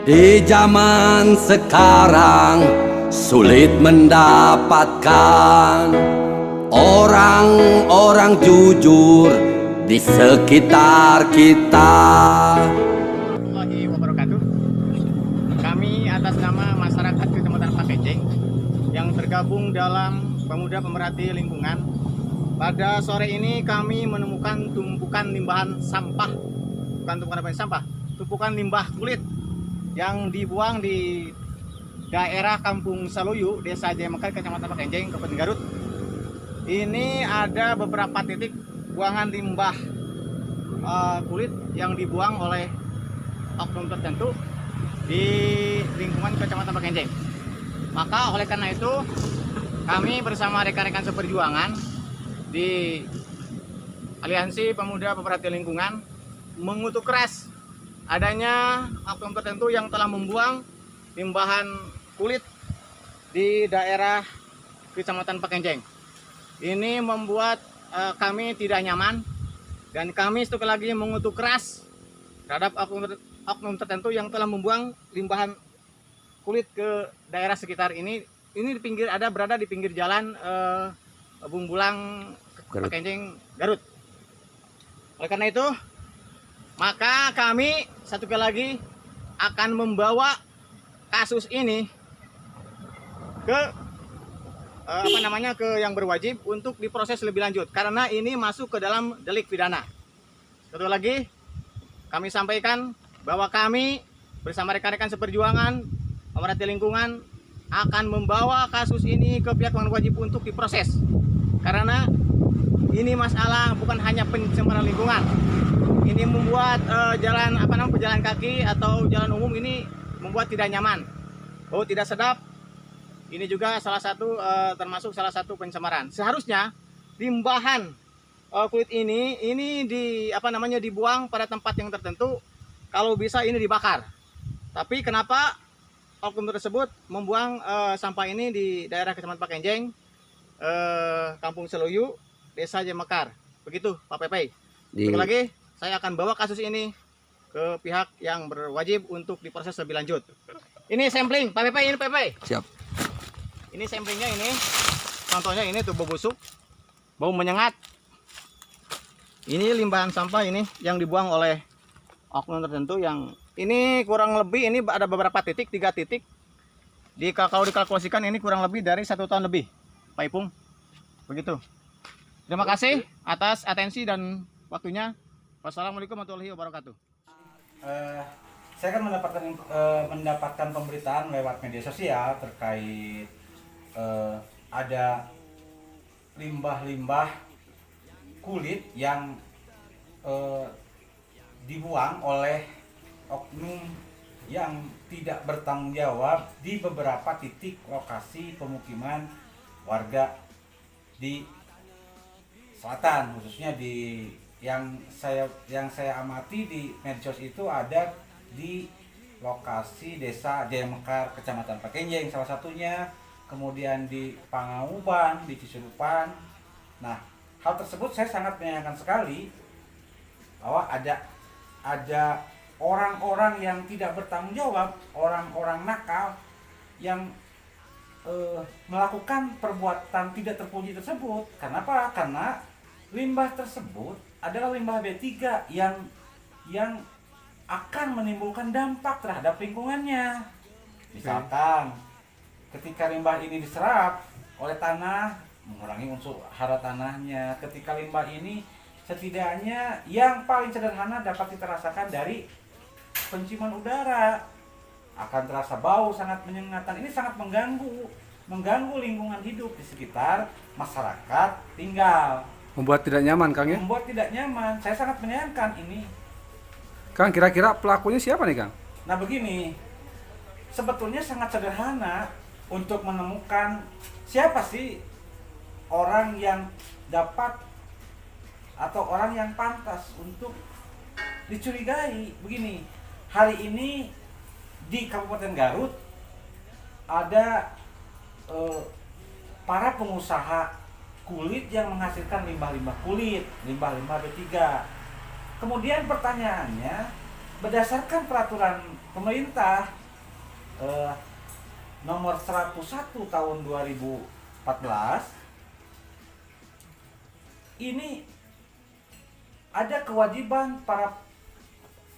Di zaman sekarang sulit mendapatkan orang-orang jujur di sekitar kita. Warahmatullahi wabarakatuh. Kami atas nama masyarakat Kecamatan Pakenjeng yang tergabung dalam Pemuda Pemerhati Lingkungan. Pada sore ini kami menemukan tumpukan limbah sampah, tumpukan limbah kulit yang dibuang di daerah Kampung Saluyu, Desa Jayamekar, Kecamatan Pakenjeng, Kabupaten Garut. Ini ada beberapa titik buangan limbah kulit yang dibuang oleh oknum tertentu di lingkungan Kecamatan Pakenjeng. Maka oleh karena itu kami bersama rekan-rekan seperjuangan di Aliansi Pemuda Pemerhati Lingkungan mengutuk keras adanya oknum tertentu yang telah membuang limbahan kulit di daerah Kecamatan Pakenjeng. Ini membuat kami tidak nyaman dan kami sekali lagi mengutuk keras terhadap oknum tertentu yang telah membuang limbahan kulit ke daerah sekitar ini. Ini berada di pinggir jalan Bumbulang, Pakenjeng, Garut. Oleh karena itu, maka kami satu kali lagi akan membawa kasus ini ke ke yang berwajib untuk diproses lebih lanjut karena ini masuk ke dalam delik pidana. Satu lagi kami sampaikan bahwa kami bersama rekan-rekan seperjuangan pemerhati lingkungan akan membawa kasus ini ke pihak yang wajib untuk diproses karena ini masalah bukan hanya pencemaran lingkungan. Ini membuat pejalan kaki atau jalan umum ini membuat tidak nyaman, bau tidak sedap. Ini juga termasuk salah satu pencemaran. Seharusnya limbahan kulit ini dibuang pada tempat yang tertentu. Kalau bisa ini dibakar. Tapi kenapa oknum tersebut membuang sampah ini di daerah Kecamatan Pakenjeng, Kampung Saluyu, Desa Jayamekar? Begitu Pak Pepe. Sekali lagi saya akan bawa kasus ini ke pihak yang berwajib untuk diproses lebih lanjut. Ini sampling, Pak Pepe, ini Pepe. Siap. Ini samplingnya ini, contohnya ini tuh bau busuk, bau menyengat. Ini limpahan sampah ini yang dibuang oleh oknum tertentu yang ini kurang lebih ini ada beberapa titik, 3 titik. Kalau dikalkulasikan ini kurang lebih dari 1 tahun lebih, Pak Ipung. Begitu. Terima kasih atas atensi dan waktunya. Wassalamualaikum warahmatullahi wabarakatuh. Saya kan mendapatkan pemberitaan lewat media sosial terkait ada limbah-limbah kulit yang dibuang oleh oknum yang tidak bertanggung jawab di beberapa titik lokasi pemukiman warga di selatan, khususnya di yang saya amati di medsos itu ada di lokasi Desa Jayamekar, Kecamatan Pakenjeng salah satunya, kemudian di Pangauban, di Cisurupan. Nah, hal tersebut saya sangat menyayangkan sekali bahwa ada orang-orang yang tidak bertanggung jawab, orang-orang nakal yang melakukan perbuatan tidak terpuji tersebut. Kenapa? Karena limbah tersebut adalah limbah B3 yang akan menimbulkan dampak terhadap lingkungannya. Misalkan ketika limbah ini diserap oleh tanah, mengurangi unsur hara tanahnya. Ketika limbah ini setidaknya yang paling sederhana dapat kita rasakan dari penciuman udara, akan terasa bau sangat menyengat. Ini sangat mengganggu lingkungan hidup di sekitar masyarakat tinggal. Membuat tidak nyaman, Kang, ya? Membuat tidak nyaman. Saya sangat menyayangkan ini. Kang, kira-kira pelakunya siapa nih, Kang? Nah begini, sebetulnya sangat sederhana untuk menemukan siapa sih orang yang dapat atau orang yang pantas untuk dicurigai. Begini, hari ini di Kabupaten Garut ada para pengusaha kulit yang menghasilkan limbah-limbah kulit, limbah-limbah B3. Kemudian pertanyaannya, berdasarkan peraturan pemerintah nomor 101 tahun 2014, ini ada kewajiban para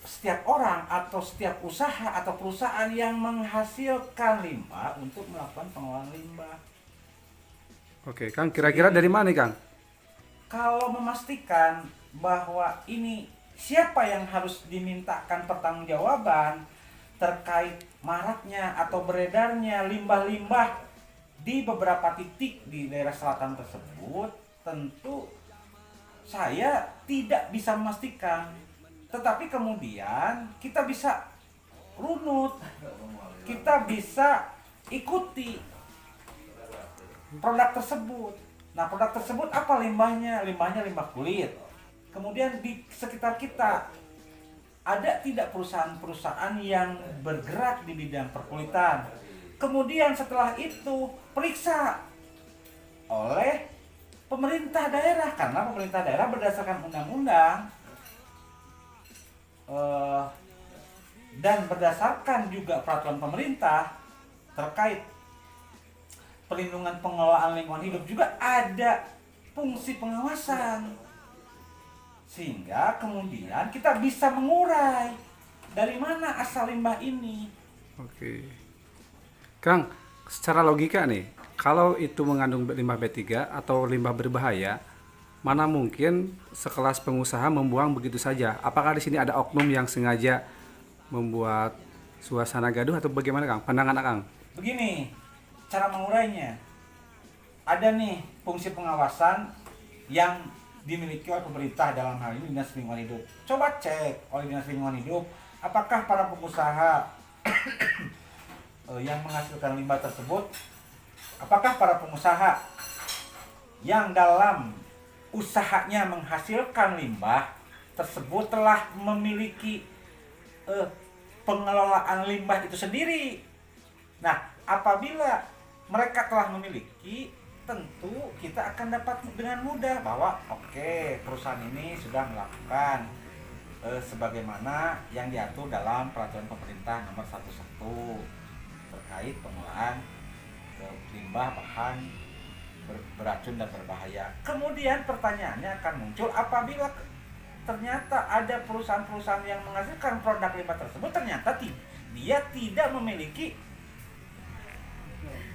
setiap orang atau setiap usaha atau perusahaan yang menghasilkan limbah untuk melakukan pengelolaan limbah. Oke, Kang, kira-kira dari mana nih, Kang? Kalau memastikan bahwa ini siapa yang harus dimintakan pertanggungjawaban terkait maraknya atau beredarnya limbah-limbah di beberapa titik di daerah selatan tersebut, tentu saya tidak bisa memastikan. Tetapi kemudian kita bisa runut, kita bisa ikuti produk tersebut. Nah, produk tersebut apa limbahnya? Limbahnya limbah kulit. Kemudian di sekitar kita ada tidak perusahaan-perusahaan yang bergerak di bidang perkulitan. Kemudian setelah itu periksa oleh pemerintah daerah, karena pemerintah daerah berdasarkan undang-undang dan berdasarkan juga peraturan pemerintah terkait perlindungan pengelolaan lingkungan hidup juga ada fungsi pengawasan, sehingga kemudian kita bisa mengurai dari mana asal limbah ini. Oke. Kang, secara logika nih, kalau itu mengandung limbah B3 atau limbah berbahaya, mana mungkin sekelas pengusaha membuang begitu saja? Apakah di sini ada oknum yang sengaja membuat suasana gaduh atau bagaimana, Kang? Pandangan Kang? Begini, cara mengurainya. Ada nih fungsi pengawasan yang dimiliki oleh pemerintah, dalam hal ini Dinas Lingkungan Hidup. Coba cek oleh Dinas Lingkungan Hidup, apakah para pengusaha yang menghasilkan limbah tersebut, apakah para pengusaha yang dalam usahanya menghasilkan limbah tersebut telah memiliki pengelolaan limbah itu sendiri. Nah, apabila mereka telah memiliki, tentu kita akan dapat dengan mudah bahwa oke, perusahaan ini sudah melakukan sebagaimana yang diatur dalam peraturan pemerintah nomor 11 terkait pengolahan limbah bahan beracun dan berbahaya. Kemudian pertanyaannya akan muncul apabila ternyata ada perusahaan-perusahaan yang menghasilkan produk limbah tersebut ternyata dia tidak memiliki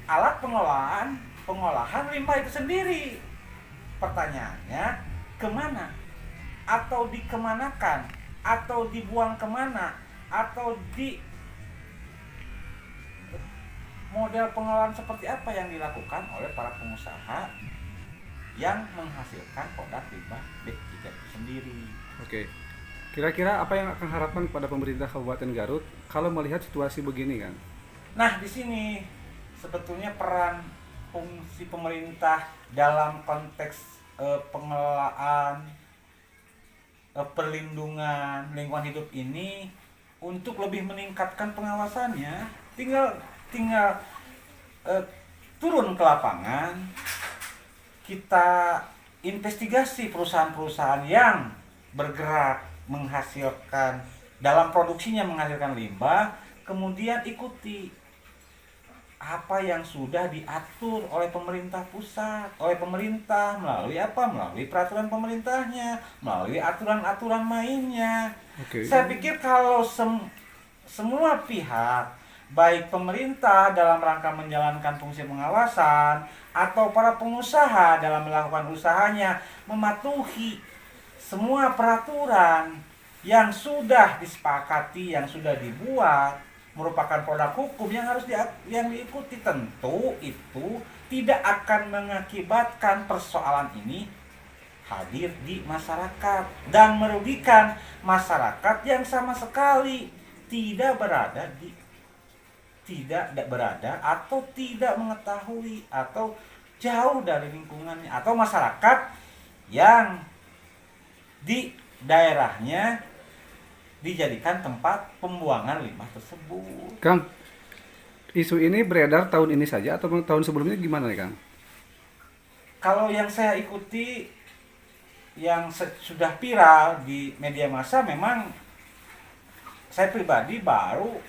alat pengolahan limbah itu sendiri. Pertanyaannya, kemana? Atau dikemanakan? Atau dibuang kemana? Atau di model pengolahan seperti apa yang dilakukan oleh para pengusaha yang menghasilkan produk limbah B3 itu sendiri? Oke. Kira-kira apa yang akan harapan kepada pemerintah Kabupaten Garut kalau melihat situasi begini, Kang? Nah, di sini sebetulnya peran fungsi pemerintah dalam konteks pengelolaan perlindungan lingkungan hidup ini untuk lebih meningkatkan pengawasannya, tinggal turun ke lapangan, kita investigasi perusahaan-perusahaan yang bergerak menghasilkan dalam produksinya menghasilkan limbah, kemudian ikuti apa yang sudah diatur oleh pemerintah pusat, oleh pemerintah melalui apa? Melalui peraturan pemerintahnya, melalui aturan-aturan mainnya. Oke. Saya pikir kalau semua pihak, baik pemerintah dalam rangka menjalankan fungsi pengawasan atau para pengusaha dalam melakukan usahanya mematuhi semua peraturan yang sudah disepakati, yang sudah dibuat, merupakan produk hukum yang harus yang diikuti, tentu itu tidak akan mengakibatkan persoalan ini hadir di masyarakat dan merugikan masyarakat yang sama sekali tidak berada atau tidak mengetahui atau jauh dari lingkungannya, atau masyarakat yang di daerahnya dijadikan tempat pembuangan limbah tersebut. Kang, isu ini beredar tahun ini saja atau tahun sebelumnya gimana nih, Kang? Kalau yang saya ikuti, yang sudah viral di media massa, memang saya pribadi baru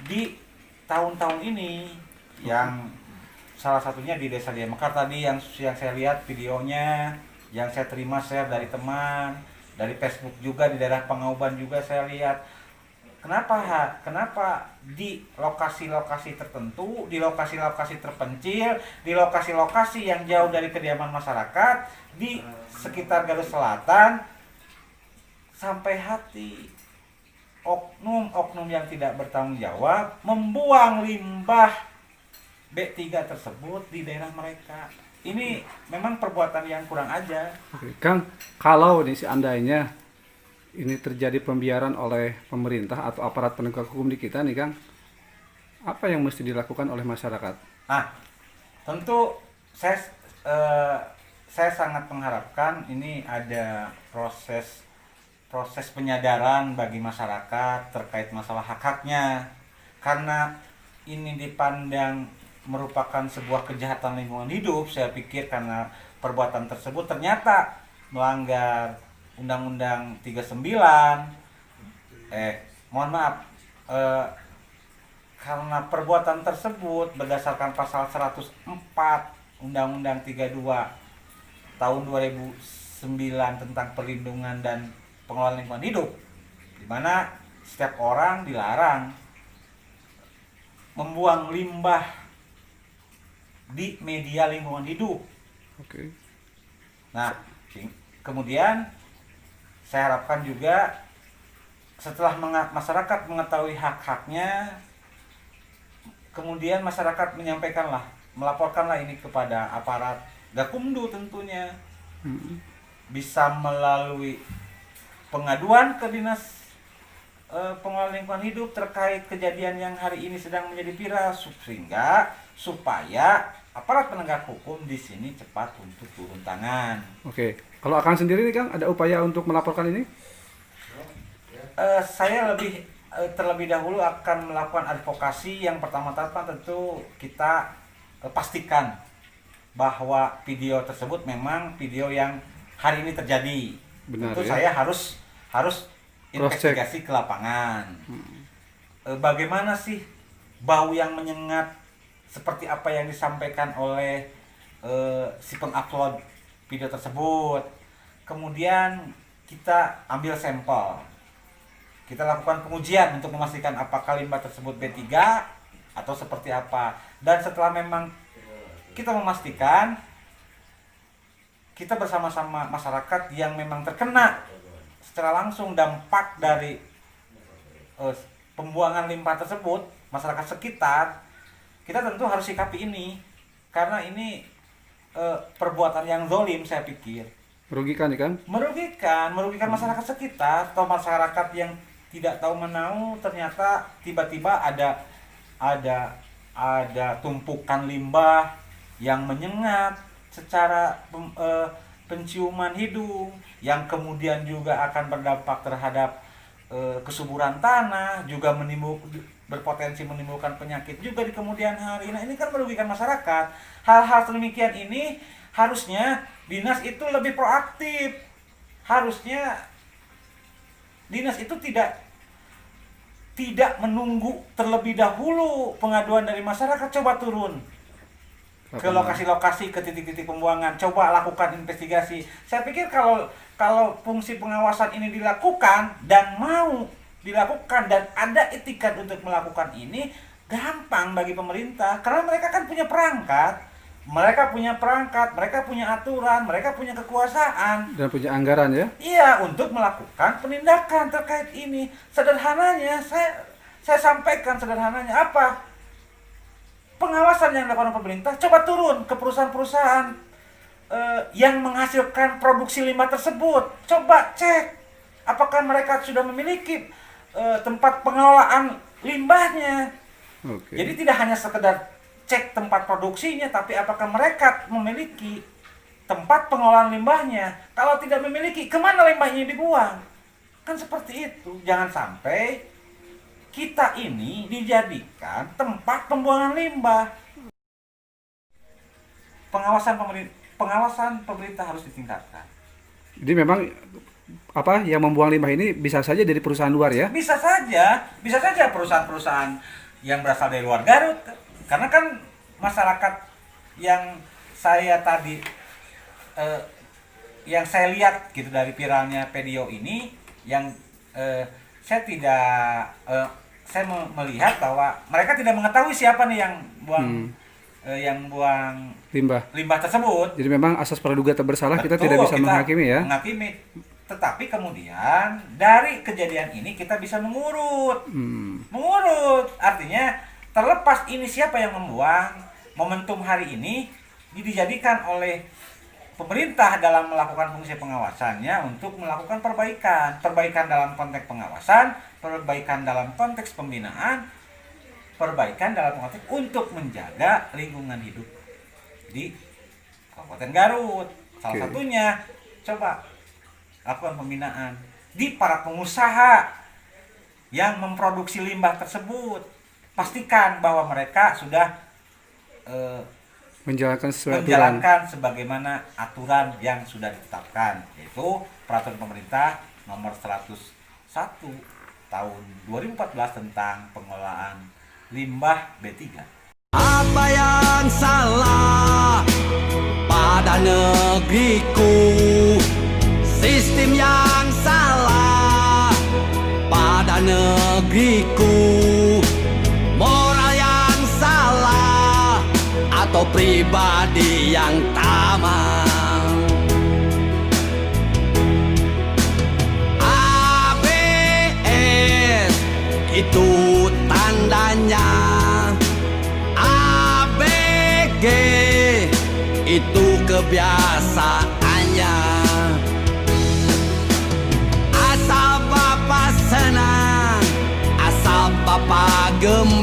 di tahun-tahun ini, yang salah satunya di Desa Jaya Mekar tadi yang saya lihat videonya, yang saya terima share dari teman, dari Facebook juga, di daerah Pangauban juga saya lihat. Kenapa di lokasi-lokasi tertentu, di lokasi-lokasi terpencil, di lokasi-lokasi yang jauh dari kediaman masyarakat, di sekitar Garut Selatan, sampai hati oknum-oknum yang tidak bertanggung jawab membuang limbah B3 tersebut di daerah mereka. Ini memang perbuatan yang kurang ajar. Oke, Kang, kalau nih seandainya ini terjadi pembiaran oleh pemerintah atau aparat penegak hukum di kita nih, Kang, apa yang mesti dilakukan oleh masyarakat? Nah, tentu saya sangat mengharapkan ini ada proses penyadaran bagi masyarakat terkait masalah hak-haknya, karena ini dipandang merupakan sebuah kejahatan lingkungan hidup. Saya pikir karena perbuatan tersebut ternyata melanggar Undang-Undang 39, mohon maaf, karena perbuatan tersebut berdasarkan pasal 104 Undang-Undang 32 tahun 2009 tentang perlindungan dan pengelolaan lingkungan hidup, di mana setiap orang dilarang membuang limbah di media lingkungan hidup. Oke. Nah, kemudian saya harapkan juga setelah masyarakat mengetahui hak-haknya, kemudian masyarakat melaporkanlah ini kepada aparat Gakumdu tentunya. Bisa melalui pengaduan ke Dinas Pengelolaan Lingkungan Hidup terkait kejadian yang hari ini sedang menjadi viral, supaya aparat penegak hukum di sini cepat untuk turun tangan. Oke. Kalau Akang sendiri nih, Kang, ada upaya untuk melaporkan ini? Saya terlebih dahulu akan melakukan advokasi. Yang pertama-tama tentu kita pastikan bahwa video tersebut memang video yang hari ini terjadi. Benar, Tentu ya? saya harus investigasi ke lapangan. Bagaimana sih bau yang menyengat seperti apa yang disampaikan oleh si pengupload video tersebut. Kemudian kita ambil sampel, kita lakukan pengujian untuk memastikan apakah limbah tersebut B3 atau seperti apa. Dan setelah memang kita memastikan, kita bersama-sama masyarakat yang memang terkena secara langsung dampak dari pembuangan limbah tersebut, masyarakat sekitar, kita tentu harus sikapi ini, karena ini perbuatan yang zalim. Saya pikir Merugikan nih, Kang? merugikan masyarakat sekitar, atau masyarakat yang tidak tahu menahu, ternyata tiba-tiba ada tumpukan limbah yang menyengat secara penciuman hidung, yang kemudian juga akan berdampak terhadap kesuburan tanah, juga berpotensi menimbulkan penyakit juga di kemudian hari. Nah, ini kan merugikan masyarakat. Hal-hal sedemikian ini harusnya dinas itu lebih proaktif. Harusnya dinas itu tidak menunggu terlebih dahulu pengaduan dari masyarakat, coba turun ke lokasi-lokasi, ke titik-titik pembuangan, coba lakukan investigasi. Saya pikir kalau fungsi pengawasan ini dilakukan dan mau dilakukan dan ada etikat untuk melakukan ini, gampang bagi pemerintah, karena mereka kan punya perangkat, mereka punya aturan, mereka punya kekuasaan Dan punya anggaran ya? iya untuk melakukan penindakan terkait ini. Sederhananya saya sampaikan sederhananya apa? Pengawasan yang dilakukan oleh pemerintah, coba turun ke perusahaan-perusahaan yang menghasilkan produksi limbah tersebut. Coba cek apakah mereka sudah memiliki tempat pengelolaan limbahnya. Oke. Jadi tidak hanya sekedar cek tempat produksinya, tapi apakah mereka memiliki tempat pengelolaan limbahnya. Kalau tidak memiliki, kemana limbahnya dibuang? Kan seperti itu. Jangan sampai kita ini dijadikan tempat pembuangan limbah. Pengawasan pemerintah harus ditingkatkan. Jadi memang apa yang membuang limbah ini bisa saja dari perusahaan luar ya? Bisa saja perusahaan-perusahaan yang berasal dari luar Garut. Karena kan masyarakat yang saya tadi yang saya lihat gitu dari viralnya video ini, yang saya tidak saya melihat bahwa mereka tidak mengetahui siapa nih yang buang limbah tersebut. Jadi memang asas praduga tak bersalah. Betul, kita tidak bisa menghakimi ya. Tetapi kemudian dari kejadian ini kita bisa mengurut. Artinya terlepas ini siapa yang membuang, momentum hari ini dijadikan oleh pemerintah dalam melakukan fungsi pengawasannya untuk melakukan perbaikan dalam konteks pengawasan, perbaikan dalam konteks pembinaan, perbaikan dalam konteks untuk menjaga lingkungan hidup di Kabupaten Garut. Salah satunya coba lakukan pembinaan di para pengusaha yang memproduksi limbah tersebut. Pastikan bahwa mereka sudah menjalankan sebagaimana aturan yang sudah ditetapkan, yaitu peraturan pemerintah nomor 101 tahun 2014 tentang pengelolaan limbah B3. Apa yang salah pada negeriku? Sistem yang salah pada negeriku. Moral yang salah atau pribadi yang tamak? ABS itu tandanya, ABG itu kebiasaannya. Asal Bapak senang, asal Bapak gembira,